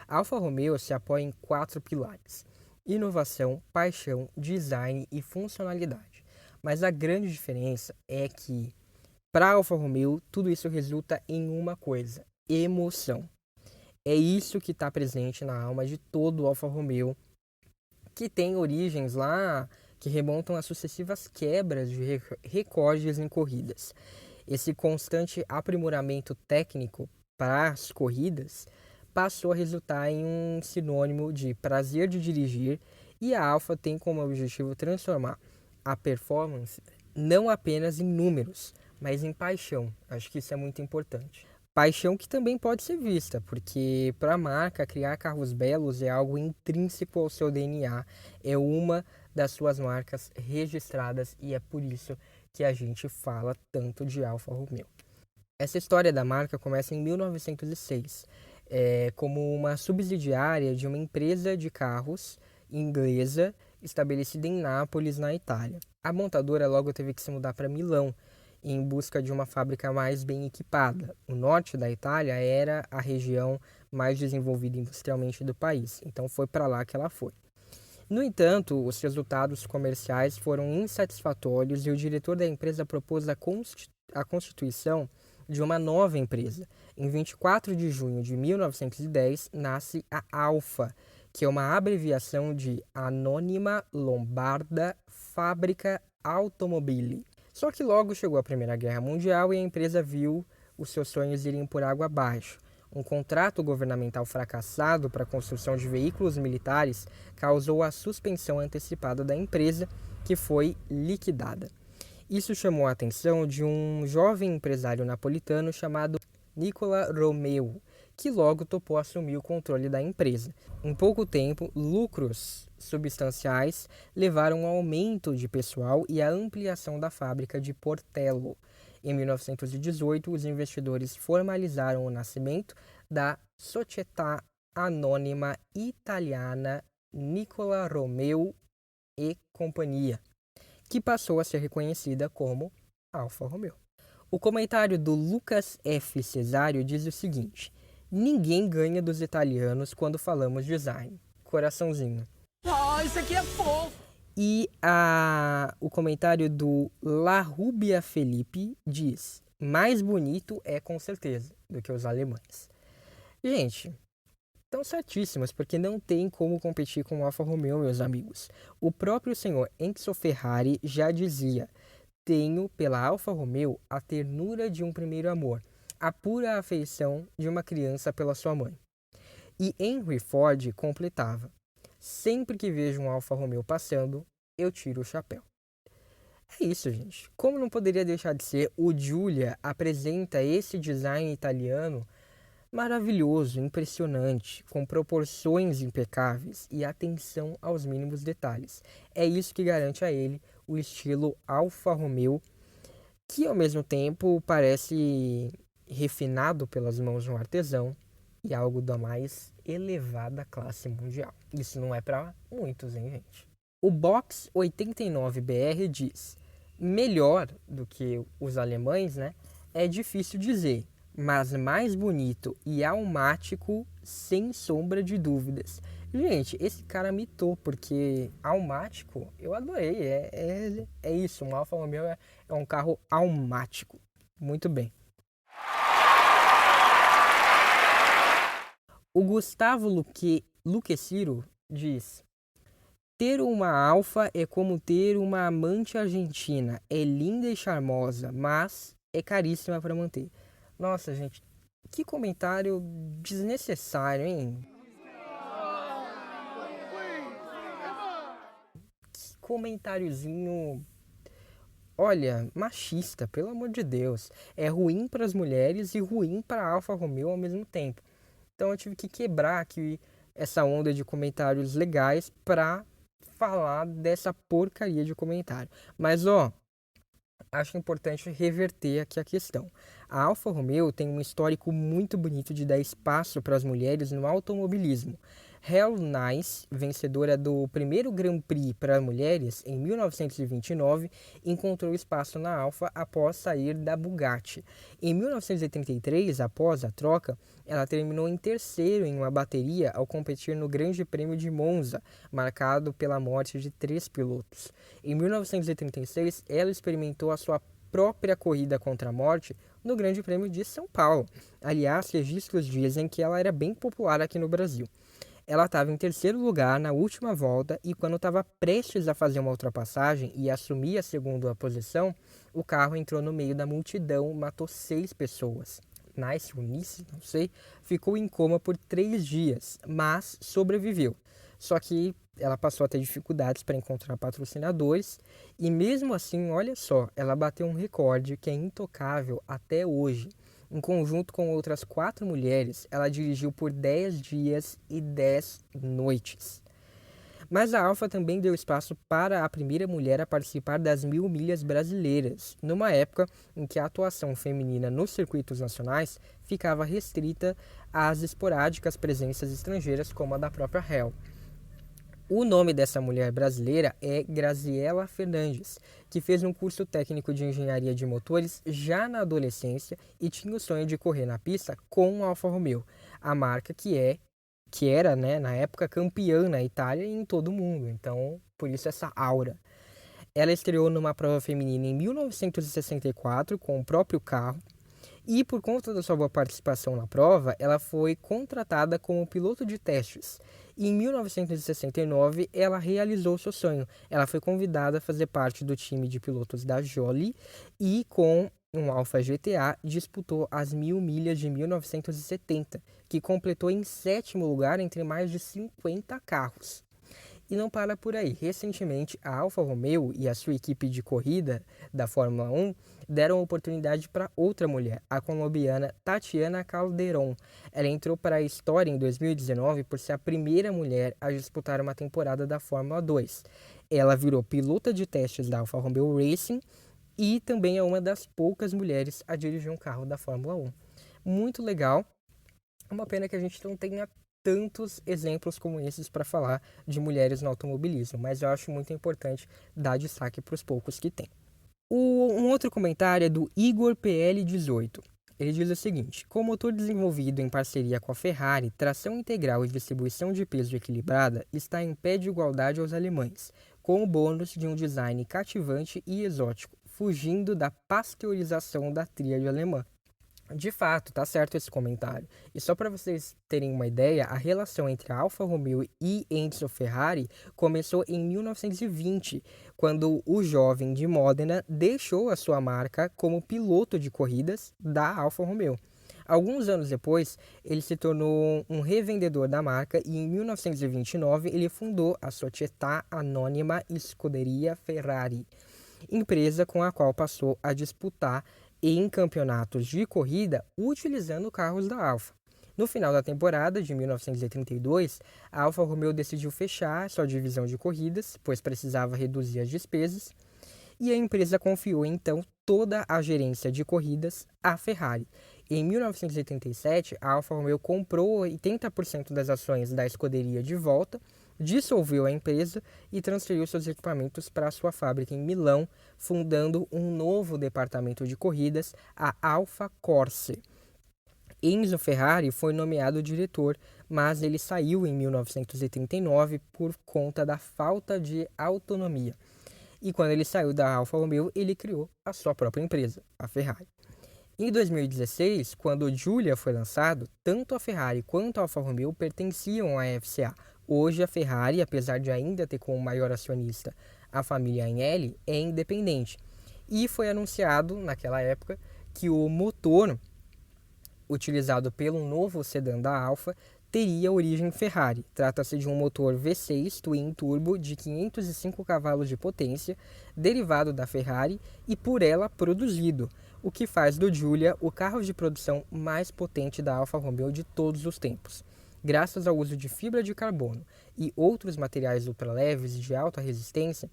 A Alfa Romeo se apoia em 4 pilares: inovação, paixão, design e funcionalidade. Mas a grande diferença é que, para a Alfa Romeo, tudo isso resulta em uma coisa: emoção. É isso que está presente na alma de todo o Alfa Romeo, que tem origens lá que remontam a sucessivas quebras de recordes em corridas. Esse constante aprimoramento técnico para as corridas passou a resultar em um sinônimo de prazer de dirigir, e a Alfa tem como objetivo transformar a performance não apenas em números, mas em paixão. Acho que isso é muito importante. Paixão que também pode ser vista, porque para a marca criar carros belos é algo intrínseco ao seu DNA, é uma das suas marcas registradas e é por isso que a gente fala tanto de Alfa Romeo. Essa história da marca começa em 1906, como uma subsidiária de uma empresa de carros inglesa estabelecida em Nápoles, na Itália. A montadora logo teve que se mudar para Milão, em busca de uma fábrica mais bem equipada. O norte da Itália era a região mais desenvolvida industrialmente do país, então foi para lá que ela foi. No entanto, os resultados comerciais foram insatisfatórios e o diretor da empresa propôs a constituição de uma nova empresa. Em 24 de junho de 1910, nasce a Alfa, que é uma abreviação de Anônima Lombarda Fabbrica Automobili. Só que logo chegou a Primeira Guerra Mundial e a empresa viu os seus sonhos irem por água abaixo. Um contrato governamental fracassado para a construção de veículos militares causou a suspensão antecipada da empresa, que foi liquidada. Isso chamou a atenção de um jovem empresário napolitano chamado Nicola Romeo, que logo topou assumir o controle da empresa. Em pouco tempo, lucros substanciais levaram ao aumento de pessoal e à ampliação da fábrica de Portello. Em 1918, os investidores formalizaram o nascimento da Società Anônima Italiana Nicola Romeo e Companhia, que passou a ser reconhecida como Alfa Romeo. O comentário do Lucas F. Cesário diz o seguinte: ninguém ganha dos italianos quando falamos design. Coraçãozinho. Isso aqui é fofo! E o comentário do La Rubia Felipe diz: mais bonito é com certeza do que os alemães. Gente, estão certíssimas, porque não tem como competir com o Alfa Romeo, meus amigos. O próprio senhor Enzo Ferrari já dizia: tenho pela Alfa Romeo a ternura de um primeiro amor, a pura afeição de uma criança pela sua mãe. E Henry Ford completava: sempre que vejo um Alfa Romeo passando, eu tiro o chapéu. É isso, gente. Como não poderia deixar de ser, o Giulia apresenta esse design italiano maravilhoso, impressionante, com proporções impecáveis e atenção aos mínimos detalhes. É isso que garante a ele o estilo Alfa Romeo, que ao mesmo tempo parece refinado pelas mãos de um artesão e algo da mais elevada classe mundial. Isso não é para muitos, hein, gente? O Box 89BR diz: melhor do que os alemães, né? É difícil dizer, mas mais bonito e almático, sem sombra de dúvidas. Gente, esse cara mitou, porque almático, eu adorei. É isso, um Alfa Romeo é um carro almático. Muito bem. O Gustavo Luqueciro diz: ter uma Alfa é como ter uma amante argentina. É linda e charmosa, mas é caríssima para manter. Nossa, gente, que comentário desnecessário, hein? Que comentáriozinho, olha, machista, pelo amor de Deus. É ruim para as mulheres e ruim para a Alfa Romeo ao mesmo tempo. Então eu tive que quebrar aqui essa onda de comentários legais para falar dessa porcaria de comentário. Mas, acho importante reverter aqui a questão. A Alfa Romeo tem um histórico muito bonito de dar espaço para as mulheres no automobilismo. Hell Nice, vencedora do primeiro Grand Prix para mulheres em 1929, encontrou espaço na Alfa após sair da Bugatti. Em 1933, após a troca, ela terminou em terceiro em uma bateria ao competir no Grande Prêmio de Monza, marcado pela morte de 3 pilotos. Em 1936, ela experimentou a sua própria corrida contra a morte no Grande Prêmio de São Paulo. Aliás, registros dizem que ela era bem popular aqui no Brasil. Ela estava em terceiro lugar na última volta e quando estava prestes a fazer uma ultrapassagem e assumir a segunda posição, o carro entrou no meio da multidão, matou 6 pessoas. Nice, não sei, ficou em coma por 3 dias, mas sobreviveu. Só que ela passou a ter dificuldades para encontrar patrocinadores e mesmo assim, olha só, ela bateu um recorde que é intocável até hoje. Em conjunto com outras 4 mulheres, ela dirigiu por 10 dias e 10 noites. Mas a Alfa também deu espaço para a primeira mulher a participar das 1000 milhas brasileiras, numa época em que a atuação feminina nos circuitos nacionais ficava restrita às esporádicas presenças estrangeiras como a da própria Hell. O nome dessa mulher brasileira é Graziela Fernandes, que fez um curso técnico de engenharia de motores já na adolescência e tinha o sonho de correr na pista com a Alfa Romeo, a marca que era, né, na época campeã na Itália e em todo o mundo. Então, por isso essa aura. Ela estreou numa prova feminina em 1964 com o próprio carro. E por conta da sua boa participação na prova, ela foi contratada como piloto de testes. E em 1969, ela realizou seu sonho. Ela foi convidada a fazer parte do time de pilotos da Jolie e com um Alfa GTA disputou as 1000 milhas de 1970, que completou em 7º lugar entre mais de 50 carros. E não para por aí. Recentemente, a Alfa Romeo e a sua equipe de corrida da Fórmula 1 deram oportunidade para outra mulher, a colombiana Tatiana Calderón. Ela entrou para a história em 2019 por ser a primeira mulher a disputar uma temporada da Fórmula 2. Ela virou pilota de testes da Alfa Romeo Racing e também é uma das poucas mulheres a dirigir um carro da Fórmula 1. Muito legal. É uma pena que a gente não tenha tantos exemplos como esses para falar de mulheres no automobilismo, mas eu acho muito importante dar destaque para os poucos que tem. Um outro comentário é do Igor PL18. Ele diz o seguinte: com o motor desenvolvido em parceria com a Ferrari, tração integral e distribuição de peso equilibrada está em pé de igualdade aos alemães, com o bônus de um design cativante e exótico, fugindo da pasteurização da tríade alemã. De fato, tá certo esse comentário. E só para vocês terem uma ideia, a relação entre a Alfa Romeo e Enzo Ferrari começou em 1920, quando o jovem de Modena deixou a sua marca como piloto de corridas da Alfa Romeo. Alguns anos depois, ele se tornou um revendedor da marca e em 1929 ele fundou a Società Anonima Scuderia Ferrari, empresa com a qual passou a disputar em campeonatos de corrida utilizando carros da Alfa. No final da temporada de 1932, a Alfa Romeo decidiu fechar sua divisão de corridas, pois precisava reduzir as despesas, e a empresa confiou então toda a gerência de corridas à Ferrari. Em 1987, a Alfa Romeo comprou 80% das ações da escuderia de volta, dissolveu a empresa e transferiu seus equipamentos para sua fábrica em Milão, fundando um novo departamento de corridas, a Alfa Corse. Enzo Ferrari foi nomeado diretor, mas ele saiu em 1939 por conta da falta de autonomia. E quando ele saiu da Alfa Romeo, ele criou a sua própria empresa, a Ferrari. Em 2016, quando o Giulia foi lançado, tanto a Ferrari quanto a Alfa Romeo pertenciam à FCA. Hoje a Ferrari, apesar de ainda ter como maior acionista a família Agnelli, é independente. E foi anunciado naquela época que o motor utilizado pelo novo sedã da Alfa teria origem Ferrari. Trata-se de um motor V6 Twin Turbo de 505 cavalos de potência, derivado da Ferrari e por ela produzido, o que faz do Giulia o carro de produção mais potente da Alfa Romeo de todos os tempos. Graças ao uso de fibra de carbono e outros materiais ultraleves e de alta resistência,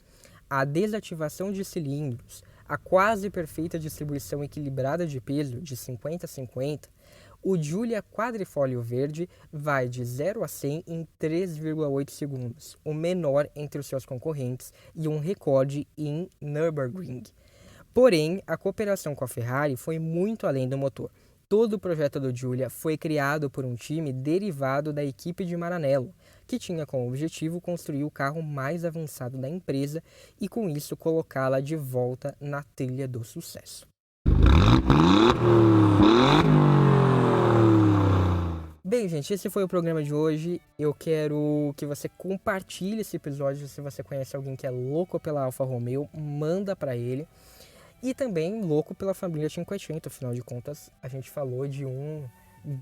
a desativação de cilindros, a quase perfeita distribuição equilibrada de peso de 50-50, o Giulia Quadrifoglio Verde vai de 0 a 100 em 3,8 segundos, o menor entre os seus concorrentes e um recorde em Nürburgring. Porém, a cooperação com a Ferrari foi muito além do motor. Todo o projeto do Giulia foi criado por um time derivado da equipe de Maranello, que tinha como objetivo construir o carro mais avançado da empresa e com isso colocá-la de volta na trilha do sucesso. Bem, gente, esse foi o programa de hoje. Eu quero que você compartilhe esse episódio. Se você conhece alguém que é louco pela Alfa Romeo, manda pra ele. E também louco pela família Cinquecento. Afinal de contas, a gente falou de um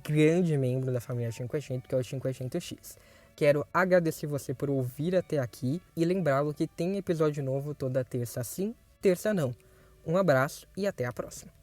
grande membro da família Cinquecento, que é o Cinquecento-X. Quero agradecer você por ouvir até aqui e lembrá-lo que tem episódio novo toda terça sim, terça não. Um abraço e até a próxima.